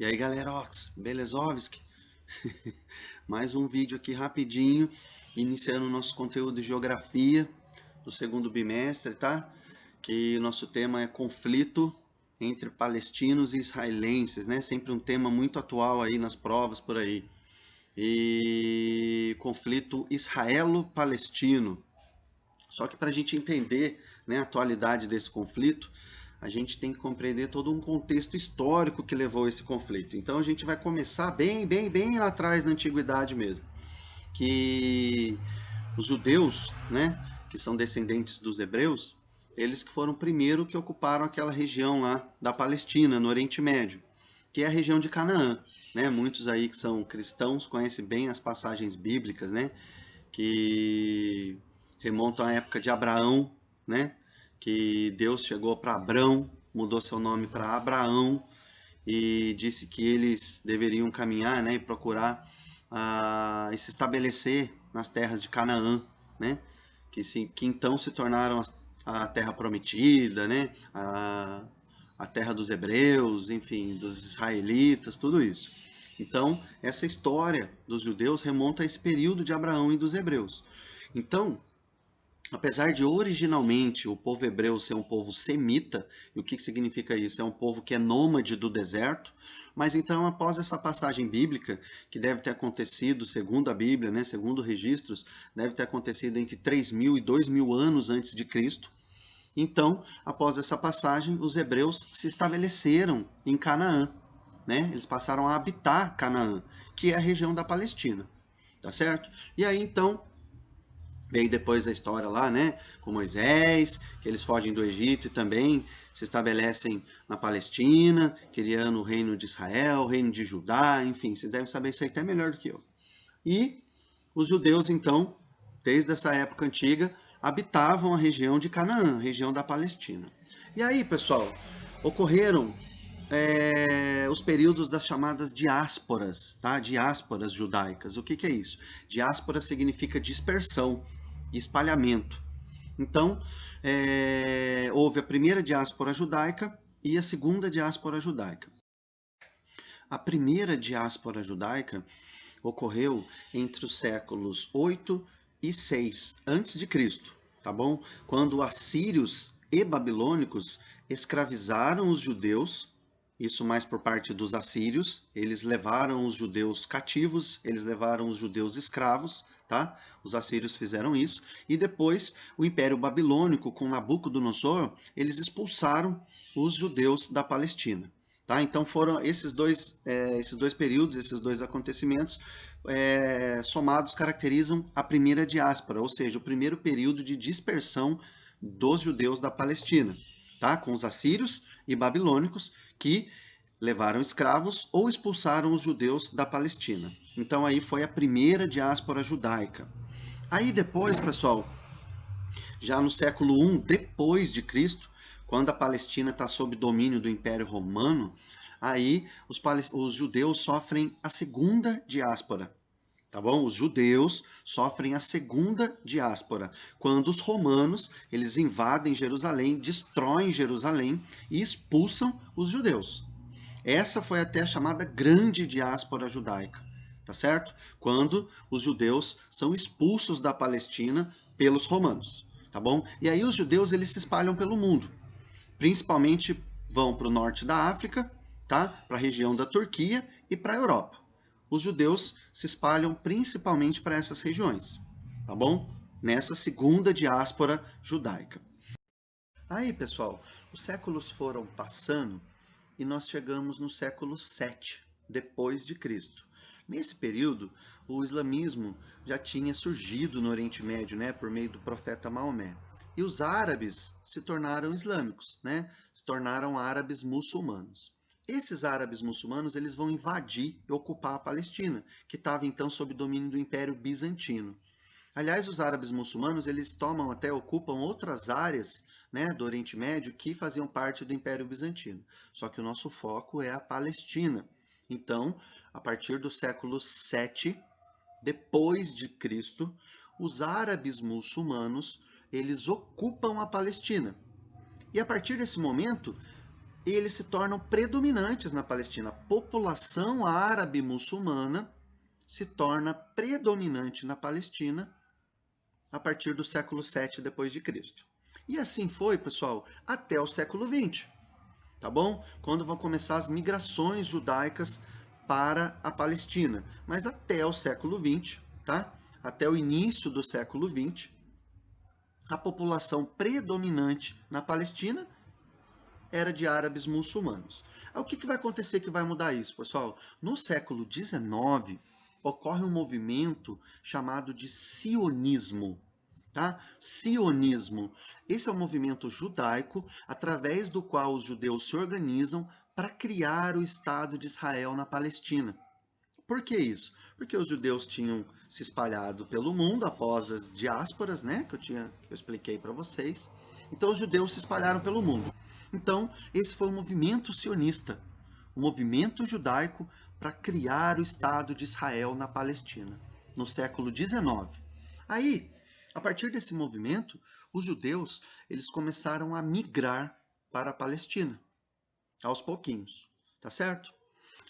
E aí, galerox, belezovski? Mais um vídeo aqui rapidinho, iniciando o nosso conteúdo de geografia do segundo bimestre, tá? Que o nosso tema é conflito entre palestinos e israelenses, né? Sempre um tema muito atual aí nas provas por aí. E conflito israelo-palestino. Só que para a gente entender, né, a atualidade desse conflito, a gente tem que compreender todo um contexto histórico que levou a esse conflito. Então a gente vai começar bem lá atrás na antiguidade mesmo, que os judeus, né, que são descendentes dos hebreus, eles que foram primeiro que ocuparam aquela região lá da Palestina, no Oriente Médio, que é a região de Canaã, né? Muitos aí que são cristãos conhecem bem as passagens bíblicas, né, que remontam à época de Abraão, né? Que Deus chegou para Abrão, mudou seu nome para Abraão e disse que eles deveriam caminhar, né, e procurar e se estabelecer nas terras de Canaã, né? Que então se tornaram a terra prometida, né? A terra dos hebreus, enfim, dos israelitas, tudo isso. Então, essa história dos judeus remonta a esse período de Abraão e dos hebreus. Então, apesar de originalmente o povo hebreu ser um povo semita, e o que significa isso? É um povo que é nômade do deserto, mas então após essa passagem bíblica, que deve ter acontecido, segundo a Bíblia, né, segundo registros, deve ter acontecido entre 3.000 e 2.000 anos antes de Cristo. Então, após essa passagem, os hebreus se estabeleceram em Canaã, né? Eles passaram a habitar Canaã, que é a região da Palestina, tá certo? E aí então veio depois a história lá, né, com Moisés, que eles fogem do Egito e também se estabelecem na Palestina, criando o reino de Israel, o reino de Judá, enfim, você deve saber isso aí até melhor do que eu. E os judeus, então, desde essa época antiga, habitavam a região de Canaã, a região da Palestina. E aí, pessoal, ocorreram os períodos das chamadas diásporas, tá? Diásporas judaicas. O que, que é isso? Diáspora significa dispersão, espalhamento. Então, houve a primeira diáspora judaica e a segunda diáspora judaica. A primeira diáspora judaica ocorreu entre os séculos 8 e 6 antes de Cristo, tá bom? Quando assírios e babilônicos escravizaram os judeus, isso mais por parte dos assírios, eles levaram os judeus cativos, eles levaram os judeus escravos, tá? Os assírios fizeram isso e depois o Império Babilônico com Nabucodonosor, eles expulsaram os judeus da Palestina. Tá? Então foram esses dois períodos, esses dois acontecimentos somados caracterizam a primeira diáspora, ou seja, o primeiro período de dispersão dos judeus da Palestina, tá? Com os assírios e babilônicos que levaram escravos ou expulsaram os judeus da Palestina. Então aí foi a primeira diáspora judaica. Aí depois, pessoal, já no século I depois de Cristo, quando a Palestina está sob domínio do Império Romano, aí os judeus sofrem a segunda diáspora. Tá bom? Os judeus sofrem a segunda diáspora, quando os romanos eles invadem Jerusalém, destroem Jerusalém e expulsam os judeus. Essa foi até a chamada grande diáspora judaica, tá certo? Quando os judeus são expulsos da Palestina pelos romanos, tá bom? E aí os judeus eles se espalham pelo mundo, principalmente vão para o norte da África, tá? Para a região da Turquia e para a Europa. Os judeus se espalham principalmente para essas regiões, tá bom? Nessa segunda diáspora judaica. Aí, pessoal, os séculos foram passando e nós chegamos no século 7 depois de Cristo. Nesse período, o islamismo já tinha surgido no Oriente Médio, né, por meio do profeta Maomé. E os árabes se tornaram islâmicos, né? Se tornaram árabes muçulmanos. Esses árabes muçulmanos eles vão invadir e ocupar a Palestina, que estava então sob domínio do Império Bizantino. Aliás, os árabes muçulmanos, eles tomam até ocupam outras áreas, né, do Oriente Médio que faziam parte do Império Bizantino. Só que o nosso foco é a Palestina. Então, a partir do século 7 depois de Cristo, os árabes muçulmanos, eles ocupam a Palestina. E a partir desse momento, eles se tornam predominantes na Palestina. A população árabe muçulmana se torna predominante na Palestina a partir do século 7 depois de Cristo. E assim foi, pessoal, até o século 20, tá bom? Quando vão começar as migrações judaicas para a Palestina. Mas até o século 20, tá? Até o início do século 20, a população predominante na Palestina era de árabes muçulmanos. O que vai acontecer que vai mudar isso, pessoal? No século XIX, ocorre um movimento chamado de sionismo. Tá? Sionismo. Esse é um movimento judaico através do qual os judeus se organizam para criar o Estado de Israel na Palestina. Por que isso? Porque os judeus tinham se espalhado pelo mundo após as diásporas, né, que eu expliquei para vocês. Então os judeus se espalharam pelo mundo. Então esse foi o movimento sionista, o movimento judaico para criar o Estado de Israel na Palestina, no século XIX. Aí, a partir desse movimento, os judeus eles começaram a migrar para a Palestina, aos pouquinhos, tá certo?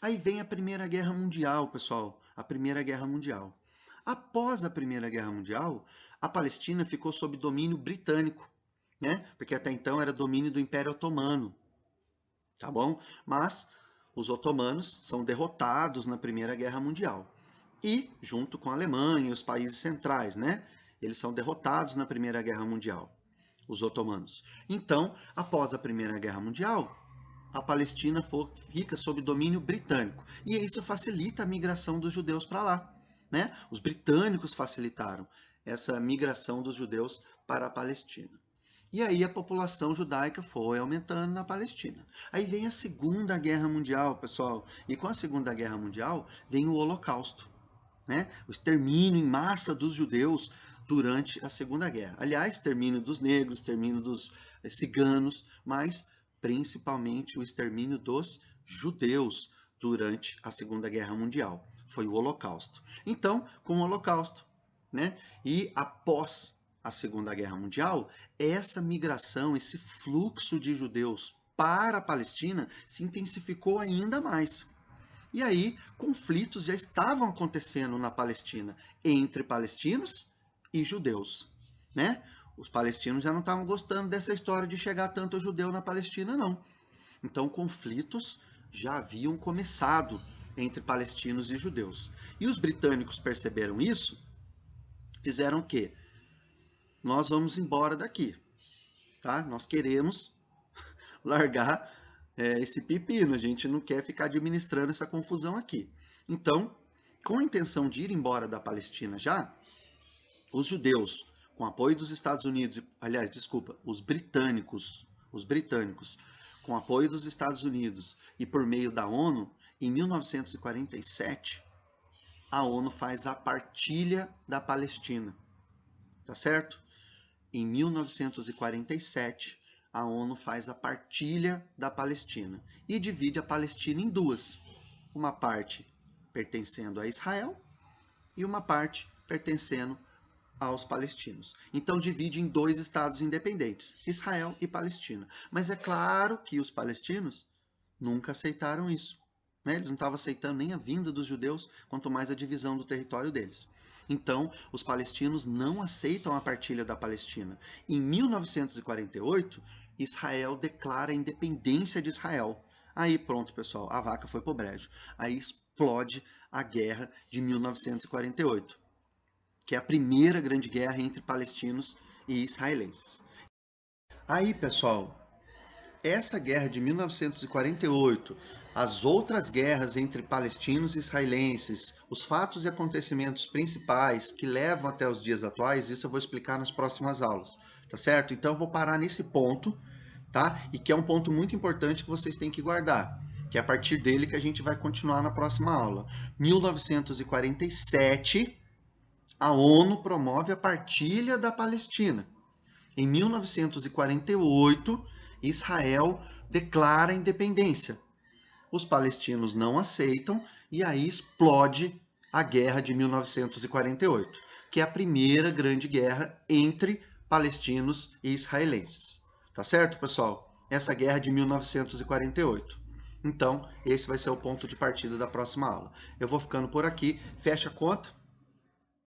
Aí vem a Primeira Guerra Mundial, pessoal, a Primeira Guerra Mundial. Após a Primeira Guerra Mundial, a Palestina ficou sob domínio britânico, né? Porque até então era domínio do Império Otomano, tá bom? Mas os otomanos são derrotados na Primeira Guerra Mundial. E, junto com a Alemanha e os países centrais, né? Eles são derrotados na Primeira Guerra Mundial, os otomanos. Então, após a Primeira Guerra Mundial, a Palestina fica sob domínio britânico. E isso facilita a migração dos judeus para lá, né? Os britânicos facilitaram essa migração dos judeus para a Palestina. E aí a população judaica foi aumentando na Palestina. Aí vem a Segunda Guerra Mundial, pessoal. E com a Segunda Guerra Mundial vem o Holocausto, né? O extermínio em massa dos judeus durante a Segunda Guerra. Aliás, extermínio dos negros, extermínio dos ciganos, mas principalmente o extermínio dos judeus durante a Segunda Guerra Mundial. Foi o Holocausto. Então, com o Holocausto, né? E após a Segunda Guerra Mundial, essa migração, esse fluxo de judeus para a Palestina se intensificou ainda mais. E aí, conflitos já estavam acontecendo na Palestina entre palestinos e judeus, né? Os palestinos já não estavam gostando dessa história de chegar tanto judeu na Palestina, não. Então, conflitos já haviam começado entre palestinos e judeus. E os britânicos perceberam isso, fizeram o quê? Nós vamos embora daqui, tá? Nós queremos largar esse pepino, a gente não quer ficar administrando essa confusão aqui. Então, com a intenção de ir embora da Palestina já, os judeus, com apoio dos Estados Unidos, aliás, desculpa, os britânicos, com apoio dos Estados Unidos e por meio da ONU, em 1947, a ONU faz a partilha da Palestina, tá certo? Em 1947, a ONU faz a partilha da Palestina e divide a Palestina em duas. Uma parte pertencendo a Israel e uma parte pertencendo aos palestinos. Então divide em dois estados independentes, Israel e Palestina. Mas é claro que os palestinos nunca aceitaram isso, né? Eles não estavam aceitando nem a vinda dos judeus, quanto mais a divisão do território deles. Então, os palestinos não aceitam a partilha da Palestina. Em 1948, Israel declara a independência de Israel. Aí pronto, pessoal, a vaca foi pro brejo. Aí explode a guerra de 1948, que é a primeira grande guerra entre palestinos e israelenses. Aí, pessoal, essa guerra de 1948, as outras guerras entre palestinos e israelenses, os fatos e acontecimentos principais que levam até os dias atuais, isso eu vou explicar nas próximas aulas, tá certo? Então eu vou parar nesse ponto, tá? E que é um ponto muito importante que vocês têm que guardar, que é a partir dele que a gente vai continuar na próxima aula. 1947, a ONU promove a partilha da Palestina. Em 1948, Israel declara a independência. Os palestinos não aceitam e aí explode a Guerra de 1948, que é a primeira grande guerra entre palestinos e israelenses. Tá certo, pessoal? essa guerra de 1948. Então, esse vai ser o ponto de partida da próxima aula. Eu vou ficando por aqui, fecha a conta,